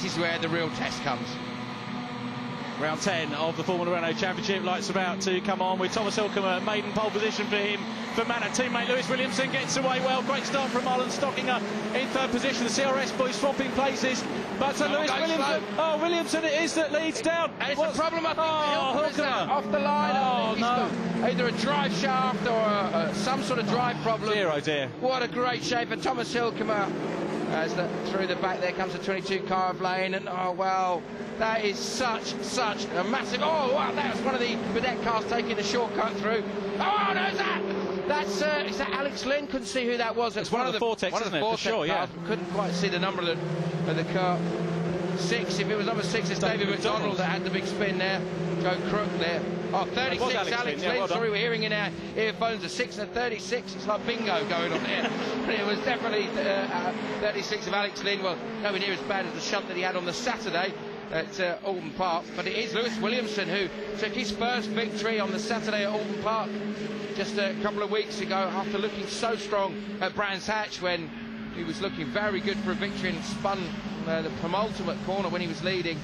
this is where the real test comes. Round 10 of the Formula Renault Championship. Lights about to come on with Thomas Hülkenberg, maiden pole position for him. For Manor, teammate Lewis Williamson gets away well. Great start from Marlon Stockinger in third position. The CRS boys swapping places. But Lewis Williamson, Williamson it is that leads down. And it's a problem, I think. Hülkenberg Off the line. Oh, no. Either a drive shaft or some sort of drive problem. Dear, oh dear. What a great shape for Thomas Hülkenberg. As through the back there comes a 22 car of lane, and oh well, that is such a massive. Oh wow, that was one of the Vedette cars taking the shortcut through. Oh no, that's is that Alex Lynn? Couldn't see who that was. It's one of the Vortex, isn't it? For sure, yeah. Couldn't quite see the number of the car. 6, if it was number 6, it's David McDonald that had the big spin there. Joe Crook there. Oh, 36, Alex Lynn. Sorry, we're hearing in our earphones a 6 and a 36. It's like bingo going on there. But it was definitely 36 of Alex Lynn. Well, nowhere near as bad as the shunt that he had on the Saturday at Alton Park. But it is Lewis Williamson who took his first victory on the Saturday at Alton Park just a couple of weeks ago, after looking so strong at Brands Hatch when he was looking very good for a victory and spun the penultimate corner when he was leading.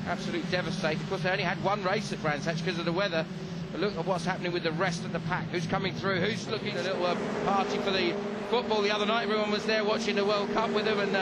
Absolutely devastated. Of course, they only had one race at Brands Hatch because of the weather. But look at what's happening with the rest of the pack. Who's coming through? Who's looking at a little party for the football the other night? Everyone was there watching the World Cup with them. And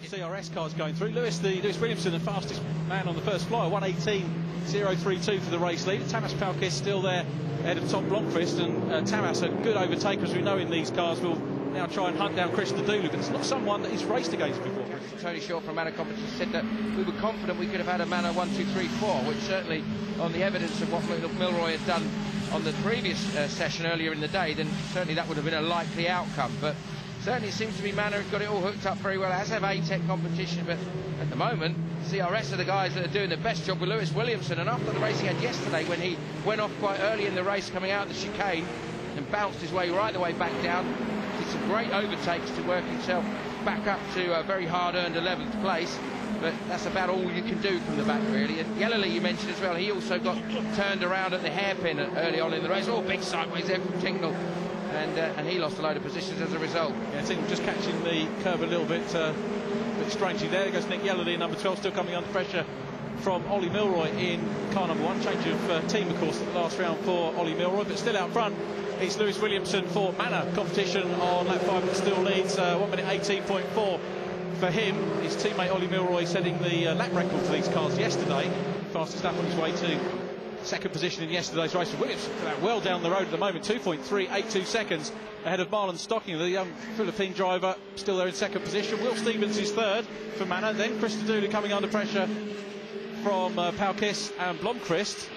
CRS cars going through. Lewis Williamson, the fastest man on the first flyer, 1:18.032 for the race leader. Tamas Palkis still there ahead of Tom Blomqvist, and Tamas, a good overtaker, as we know in these cars, will now try and hunt down Chris Dedulu, but it's not someone that he's raced against before. Tony Short from Manor Competition said that we were confident we could have had a Manor 1, 2, 3, 4, which certainly, on the evidence of what Milroy had done on the previous session earlier in the day, then certainly that would have been a likely outcome. But certainly it seems to be Manor have got it all hooked up very well. It has to have A-Tech competition, but at the moment, CRS are the guys that are doing the best job with Lewis Williamson. And after the race he had yesterday, when he went off quite early in the race coming out of the chicane and bounced his way right the way back down, did some great overtakes to work himself back up to a very hard-earned 11th place. But that's about all you can do from the back, really. And Yellowly, you mentioned as well, he also got turned around at the hairpin early on in the race. Oh, big sideways there from Tingle. And he lost a load of positions as a result. Yeah, Tingle just catching the curve a little bit strangely there. There goes Nick Yellowly, number 12, still coming under pressure from Ollie Milroy in car number 1. Change of team, of course, at the last round for Ollie Milroy, but still out front. It's Lewis Williamson for Manor competition on lap 5, that still leads 1:18.4 for him. His teammate Ollie Milroy setting the lap record for these cars yesterday. Fastest lap on his way to second position in yesterday's race. Williamson well down the road at the moment, 2.382 seconds ahead of Marlon Stockinger, the young Philippine driver, still there in second position. Will Stevens is third for Manor, then Chris Dedulu coming under pressure from Palkis and Blomqvist.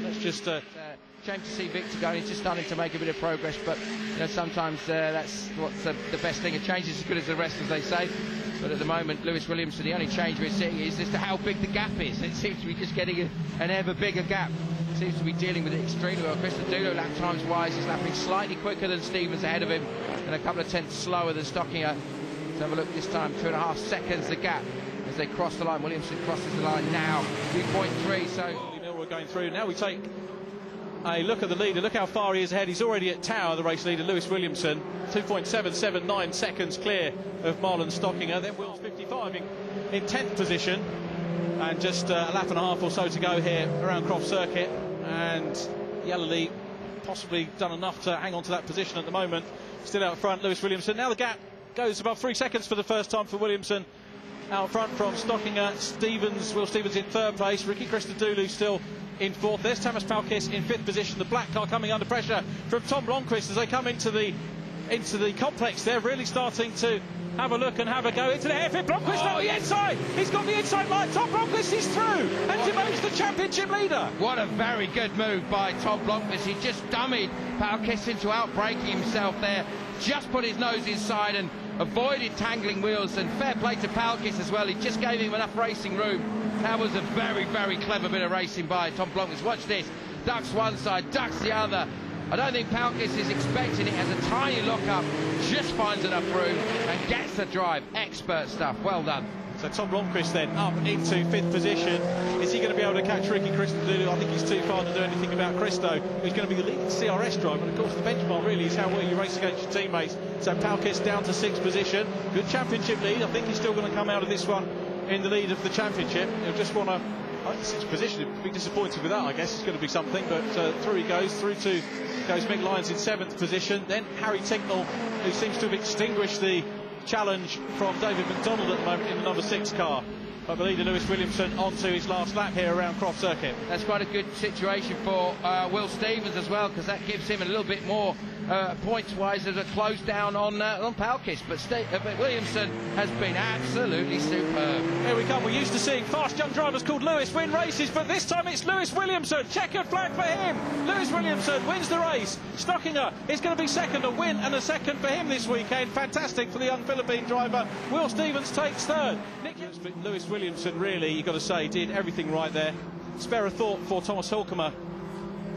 Let's just shame to see Victor going. He's just starting to make a bit of progress, but you know, sometimes that's what's the best thing. A change is as good as the rest, as they say. But at the moment, Lewis Williamson, the only change we're seeing is as to how big the gap is. It seems to be just getting an ever bigger gap. Seems to be dealing with it extremely well. Chris Dedulu, lap times wise, is lapping slightly quicker than Stevens ahead of him, and a couple of tenths slower than Stockinger. Let's have a look this time. 2.5 seconds the gap as they cross the line. Williamson crosses the line now. 3.3. So Milroy going through. Now we take a look at the leader. Look how far he is ahead. He's already at Tower, the race leader, Lewis Williamson. 2.779 seconds clear of Marlon Stockinger. Then Will's 55 in 10th position. And just a lap and a half or so to go here around Croft Circuit. And Yellowly possibly done enough to hang on to that position at the moment. Still out front, Lewis Williamson. Now the gap goes above 3 seconds for the first time for Williamson. Out front from Stockinger. Will Stevens in third place. Ricky Christodoulou still in fourth. There's Tamas Palkis in fifth position. The black car coming under pressure from Tom Blomqvist as they come into the complex. They're really starting to have a look and have a go into the hairpin. Blomqvist on the inside. He's got the inside line. Tom Blomqvist is through and demotes the championship leader. What a very good move by Tom Blomqvist. He just dummied Palkis into outbraking himself there. Just put his nose inside and avoided tangling wheels, and fair play to Palkis as well. He just gave him enough racing room. That was a very, very clever bit of racing by Tom Blomqvist. Watch this. Ducks one side, ducks the other. I don't think Palkis is expecting it. Has a tiny lock-up, just finds enough room and gets the drive. Expert stuff. Well done. So Tom Blomqvist then up into fifth position. Is he going to be able to catch Ricky Christodoulou? I think he's too far to do anything about Christo. He's going to be the leading CRS driver, and of course the benchmark really is how well you race against your teammates. So Palkis down to sixth position. Good championship lead. I think he's still going to come out of this one in the lead of the championship. He'll just want to, his position, he'll be disappointed with that, I guess. It's going to be something, but through he goes. Goes Mick Lyons in 7th position. Then Harry Tinknell, who seems to have extinguished the challenge from David McDonald at the moment in the number 6 car. But the leader, Lewis Williamson, onto his last lap here around Croft Circuit. That's quite a good situation for Will Stevens as well, because that gives him a little bit more points-wise as a close down on Palkis. But Williamson has been absolutely superb. Here we come. We're used to seeing fast young drivers called Lewis win races, but this time it's Lewis Williamson. Checkered flag for him. Lewis Williamson wins the race. Stockinger is going to be second, a win and a second for him this weekend. Fantastic for the young Philippine driver. Will Stevens takes third. Lewis Williamson, really, you've got to say, did everything right there. Spare a thought for Thomas Hulkemer,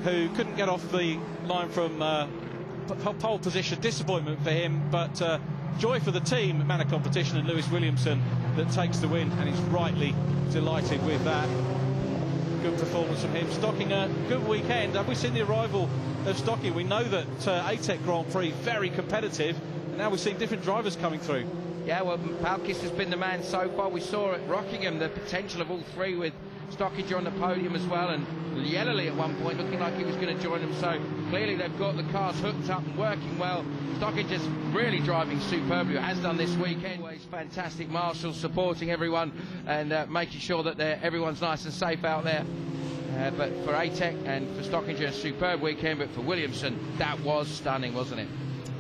who couldn't get off the line from pole position. Disappointment for him, but joy for the team, man of competition, and Lewis Williamson that takes the win, and he's rightly delighted with that. Good performance from him. Stockinger, good weekend. Have we seen the arrival of Stockinger? We know that ATEC Grand Prix, very competitive, and now we've seen different drivers coming through. Yeah, well, Palkis has been the man so far. We saw at Rockingham the potential of all three, with Stockinger on the podium as well, and Yellowly at one point looking like he was going to join them. So clearly they've got the cars hooked up and working well. Stockinger's really driving superbly, has done this weekend. Always fantastic marshals supporting everyone and making sure that everyone's nice and safe out there. But for ATEC and for Stockinger, a superb weekend. But for Williamson, that was stunning, wasn't it?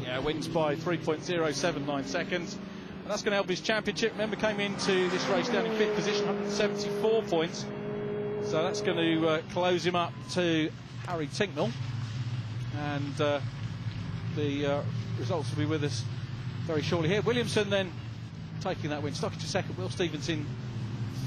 Yeah, wins by 3.079 seconds. And that's going to help his championship. Remember, came into this race down in 5th position, 174 points. So that's going to close him up to Harry Tinknell. And the results will be with us very shortly here. Williamson then taking that win. Stockinger second, Will Stevens in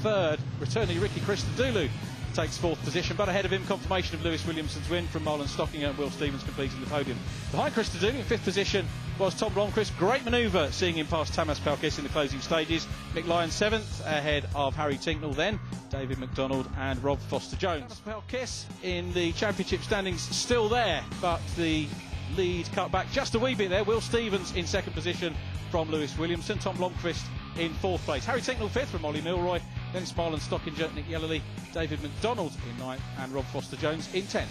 third. Returning Ricky Christodoulou takes 4th position, but ahead of him, confirmation of Lewis Williamson's win from Marlon Stockinger, and Will Stevens completing the podium. Behind Christodoulou in 5th position was Tom Blomqvist. Great manoeuvre seeing him past Tamas Palkis in the closing stages. Mick Lyons 7th ahead of Harry Tinknell, then David McDonald and Rob Foster-Jones. Tamas Palkis in the championship standings still there, but the lead cut back just a wee bit there. Will Stevens in 2nd position from Lewis Williamson. Tom Blomqvist in 4th place. Harry Tinknell 5th from Ollie Milroy. Then it's Marlon Stockinger, Nick Yellowly, David McDonald in 9th and Rob Foster-Jones in 10th.